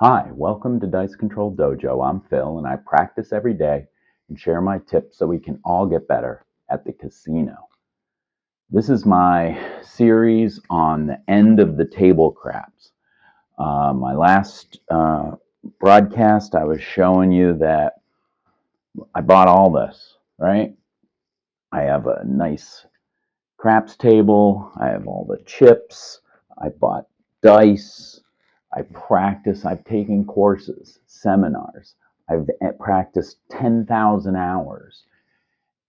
Hi, welcome to Dice Control Dojo. I'm Phil and I practice every day and share my tips so we can all get better at the casino. This is my series on the end of the table craps. My last broadcast, I was showing you that I bought all this, right? I have a nice craps table, I have all the chips, I bought dice. I practice, I've taken courses, seminars, I've practiced 10,000 hours.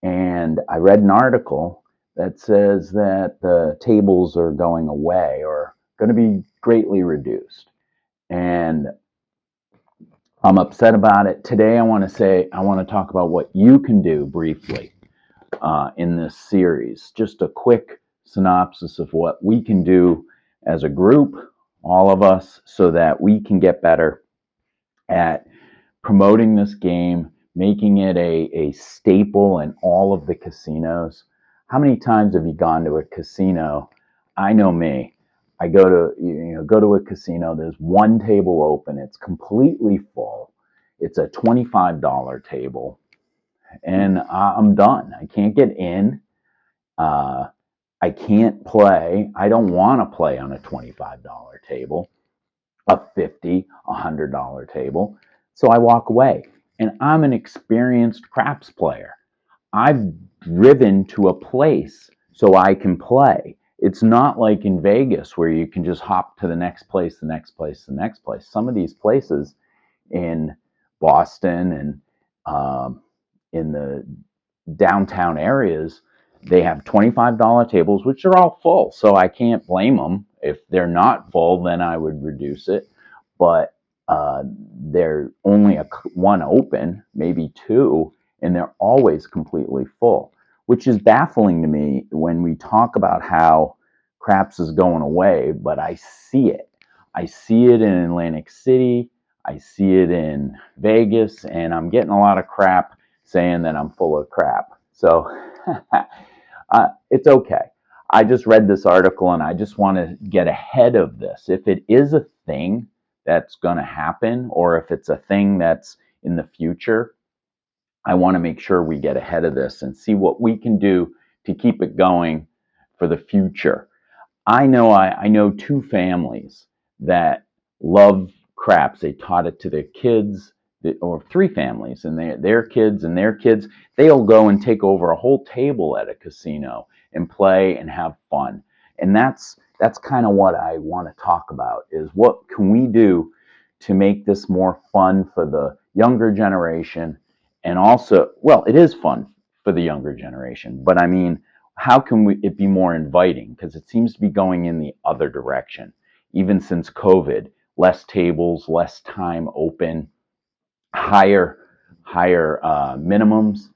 And I read an article that says that the tables are going away or going to be greatly reduced. And I'm upset about it. Today, I want to talk about what you can do briefly in this series. Just a quick synopsis of what we can do as a group, all of us, so that we can get better at promoting this game, making it a staple in all of the casinos. How many times have you gone to a casino? I know me. I go to a casino. There's one table open. It's completely full. It's a $25 table, and I'm done. I can't get in. Uh, I can't play. I don't want to play on a $25 table, a $50, $100 table. So I walk away. And I'm an experienced craps player. I've driven to a place so I can play. It's not like in Vegas where you can just hop to the next place, the next place, the next place. Some of these places in Boston and in the downtown areas, they have $25 tables, which are all full. So I can't blame them. If they're not full, then I would reduce it. But they're only one open, maybe two, and they're always completely full, which is baffling to me when we talk about how craps is going away, but I see it. I see it in Atlantic City. I see it in Vegas, and I'm getting a lot of crap saying that I'm full of crap. So it's okay. I just read this article and I just want to get ahead of this. If it is a thing that's going to happen, or if it's a thing that's in the future, I want to make sure we get ahead of this and see what we can do to keep it going for the future. I know two families that love craps. They taught it to their kids, or three families, and their kids and their kids. They'll go and take over a whole table at a casino and play and have fun. And that's kind of what I want to talk about, is what can we do to make this more fun for the younger generation. And also, well, it is fun for the younger generation, but I mean, how can it be more inviting? Because it seems to be going in the other direction. Even since COVID, less tables, less time open, higher minimums,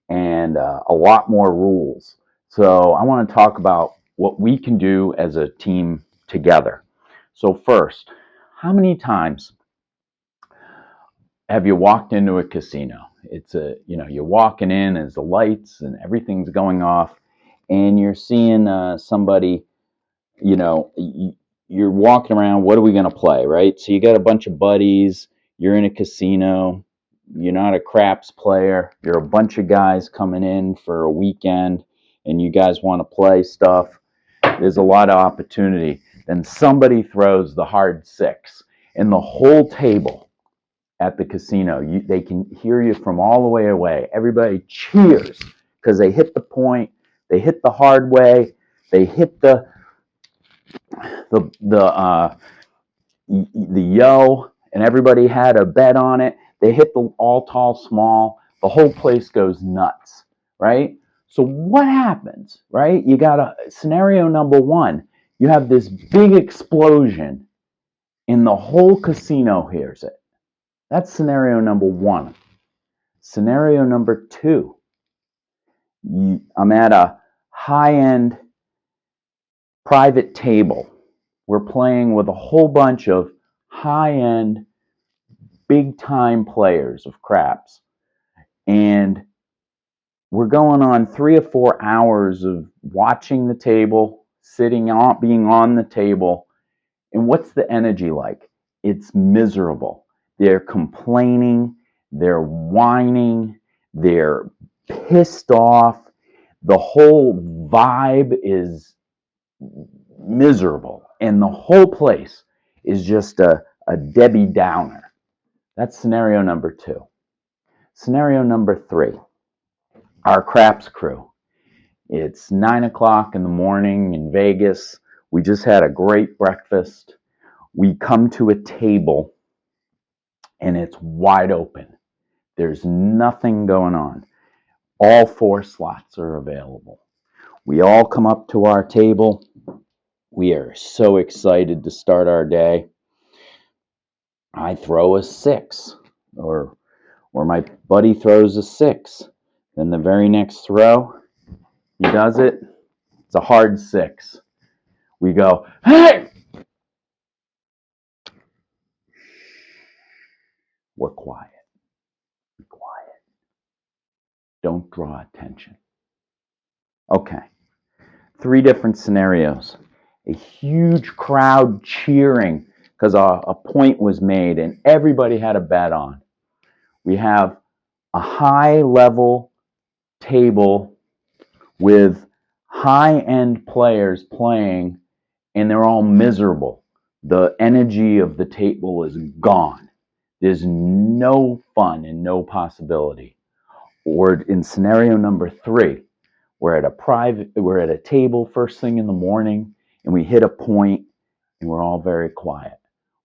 and a lot more rules. So I want to talk about what we can do as a team together. So first, how many times have you walked into a casino? You're walking in as the lights and everything's going off, and you're seeing somebody. You're walking around. What are we going to play, right? So you got a bunch of buddies. You're in a casino. You're not a craps player. You're a bunch of guys coming in for a weekend, and you guys want to play stuff. There's a lot of opportunity. Then somebody throws the hard six, and the whole table at the casino, they can hear you from all the way away. Everybody cheers because they hit the point. They hit the hard way. They hit the yo, and everybody had a bet on it. They hit the all tall small. The whole place goes nuts, right? So what happens, right? You got a scenario number one. You have this big explosion, and the whole casino hears it. That's scenario number one. Scenario number two. I'm at a high-end private table. We're playing with a whole bunch of high-end, big-time players of craps. And we're going on 3 or 4 hours of watching the table, being on the table. And what's the energy like? it's miserable. They're complaining, they're whining, they're pissed off. The whole vibe is miserable, and the whole place is just a Debbie Downer. That's scenario number 2. Scenario number 3, our craps crew. It's 9 o'clock in the morning in Vegas. We just had a great breakfast. We come to a table and it's wide open. There's nothing going on. All 4 slots are available. We all come up to our table. We are so excited to start our day. I throw a 6, or my buddy throws a 6. Then the very next throw, he does it. It's a hard 6. We go, hey! We're quiet. Be quiet. Don't draw attention. Okay. 3 different scenarios. A huge crowd cheering because a point was made and everybody had a bet on. We have a high-level table with high-end players playing, and they're all miserable. The energy of the table is gone. There's no fun and no possibility. Or in scenario number 3, we're at a table first thing in the morning, and we hit a point, and we're all very quiet.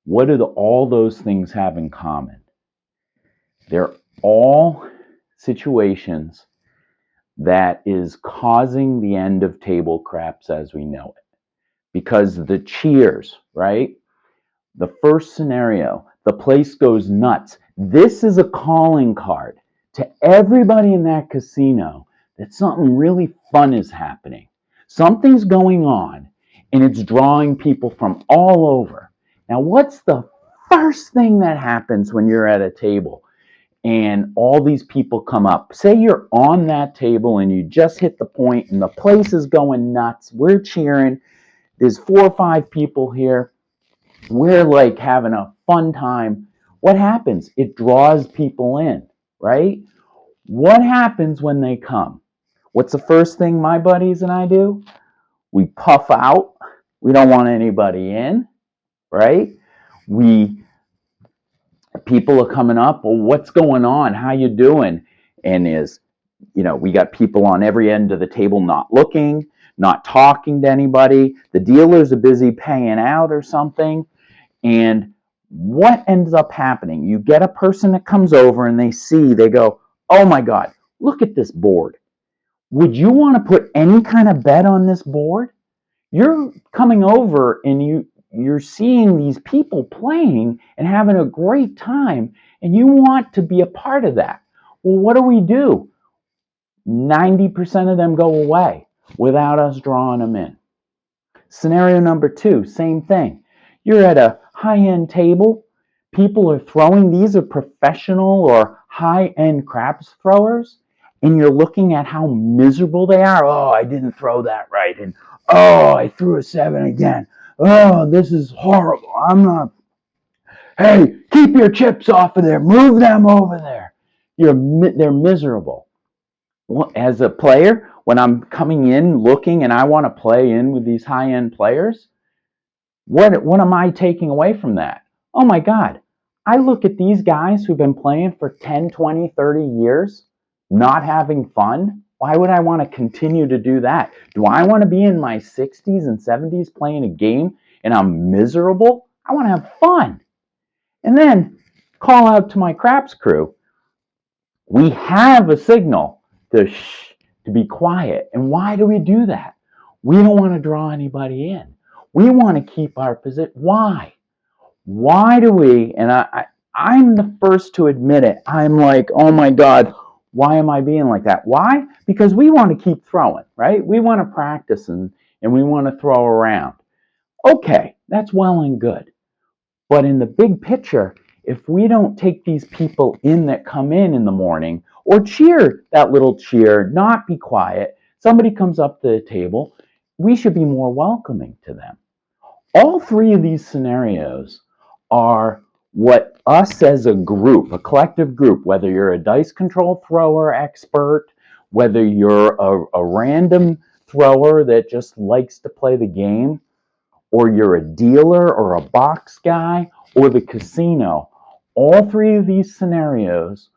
What do all those things have in common? They're all situations that is causing the end of table craps as we know it. Because the cheers, right? The first scenario, the place goes nuts. This is a calling card to everybody in that casino that something really fun is happening. Something's going on, and it's drawing people from all over. Now, what's the first thing that happens when you're at a table and all these people come up? Say you're on that table and you just hit the point and the place is going nuts. We're cheering. There's 4 or 5 people here. We're like having a fun time. What happens? It draws people in, right? What happens when they come? What's the first thing my buddies and I do? We puff out. We don't want anybody in, right? People are coming up. Well, what's going on? How you doing? And we got people on every end of the table not looking, not talking to anybody. The dealers are busy paying out or something. And what ends up happening? You get a person that comes over and they go, oh my God, look at this board. Would you want to put any kind of bet on this board? You're coming over and you're seeing these people playing and having a great time, and you want to be a part of that. Well, what do? 90% of them go away without us drawing them in. Scenario number 2, same thing. You're at a high-end table. People are throwing. These are professional or high-end craps throwers. And you're looking at how miserable they are. Oh, I didn't throw that right. And oh, I threw a 7 again. Oh, this is horrible. I'm not. Hey, keep your chips off of there. Move them over there. They're miserable. Well, as a player, when I'm coming in looking and I want to play in with these high-end players, what am I taking away from that? Oh my God, I look at these guys who've been playing for 10, 20, 30 years, not having fun. Why would I want to continue to do that? Do I want to be in my 60s and 70s playing a game and I'm miserable? I want to have fun. And then call out to my craps crew. We have a signal to be quiet. And why do we do that? We don't want to draw anybody in. We want to keep our position. Why? Why do we? And I'm the first to admit it. I'm like, oh my God, why am I being like that? Why? Because we want to keep throwing, right? We want to practice and we want to throw around. Okay, that's well and good. But in the big picture, if we don't take these people in that come in the morning or cheer that little cheer, not be quiet, somebody comes up to the table, we should be more welcoming to them. All 3 of these scenarios are what us as a group, a collective group, whether you're a dice control thrower expert, whether you're a random thrower that just likes to play the game, or you're a dealer or a box guy or the casino, all three of these scenarios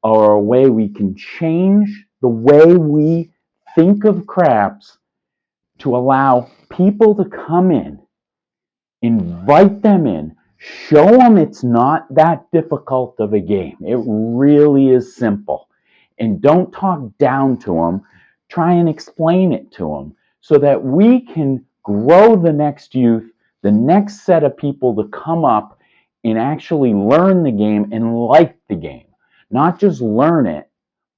are a way we can change the way we think of craps to allow people to come in, invite them in, show them it's not that difficult of a game. It really is simple. And don't talk down to them. Try and explain it to them so that we can grow the next youth, the next set of people to come up and actually learn the game and like the game. Not just learn it,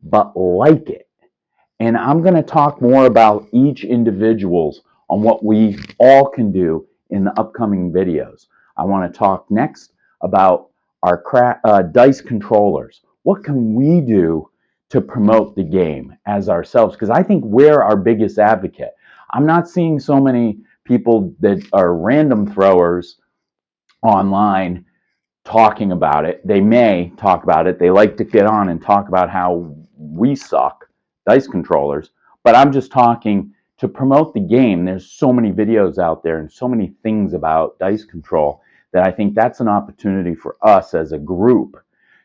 but like it. And I'm going to talk more about each individuals on what we all can do in the upcoming videos. I want to talk next about our dice controllers. What can we do to promote the game as ourselves? Because I think we're our biggest advocate. I'm not seeing so many people that are random throwers online talking about it. They may talk about it. They like to get on and talk about how we suck, dice controllers. But I'm just talking to promote the game. There's so many videos out there and so many things about dice control that I think that's an opportunity for us as a group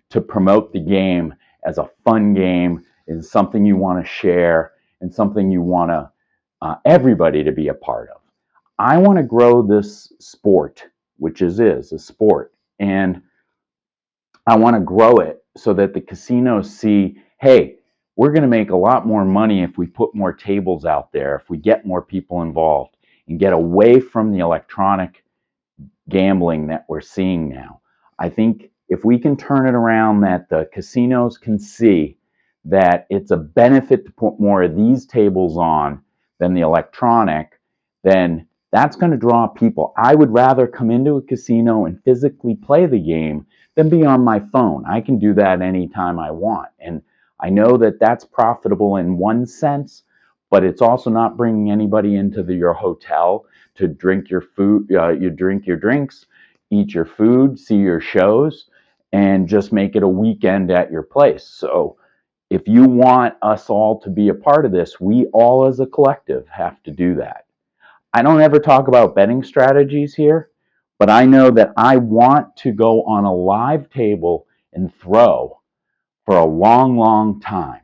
to promote the game as a fun game, is something you want to share and something you want everybody to be a part of. I want to grow this sport, which is a sport, and I want to grow it so that the casinos see, hey, we're going to make a lot more money if we put more tables out there, if we get more people involved and get away from the electronic gambling that we're seeing now. I think if we can turn it around, that the casinos can see that it's a benefit to put more of these tables on than the electronic, then that's going to draw people. I would rather come into a casino and physically play the game than be on my phone. I can do that anytime I want. And I know that that's profitable in one sense, but it's also not bringing anybody into your hotel to drink your food, you drink your drinks, eat your food, see your shows, and just make it a weekend at your place. So if you want us all to be a part of this, we all as a collective have to do that. I don't ever talk about betting strategies here, but I know that I want to go on a live table and throw for a long, long time.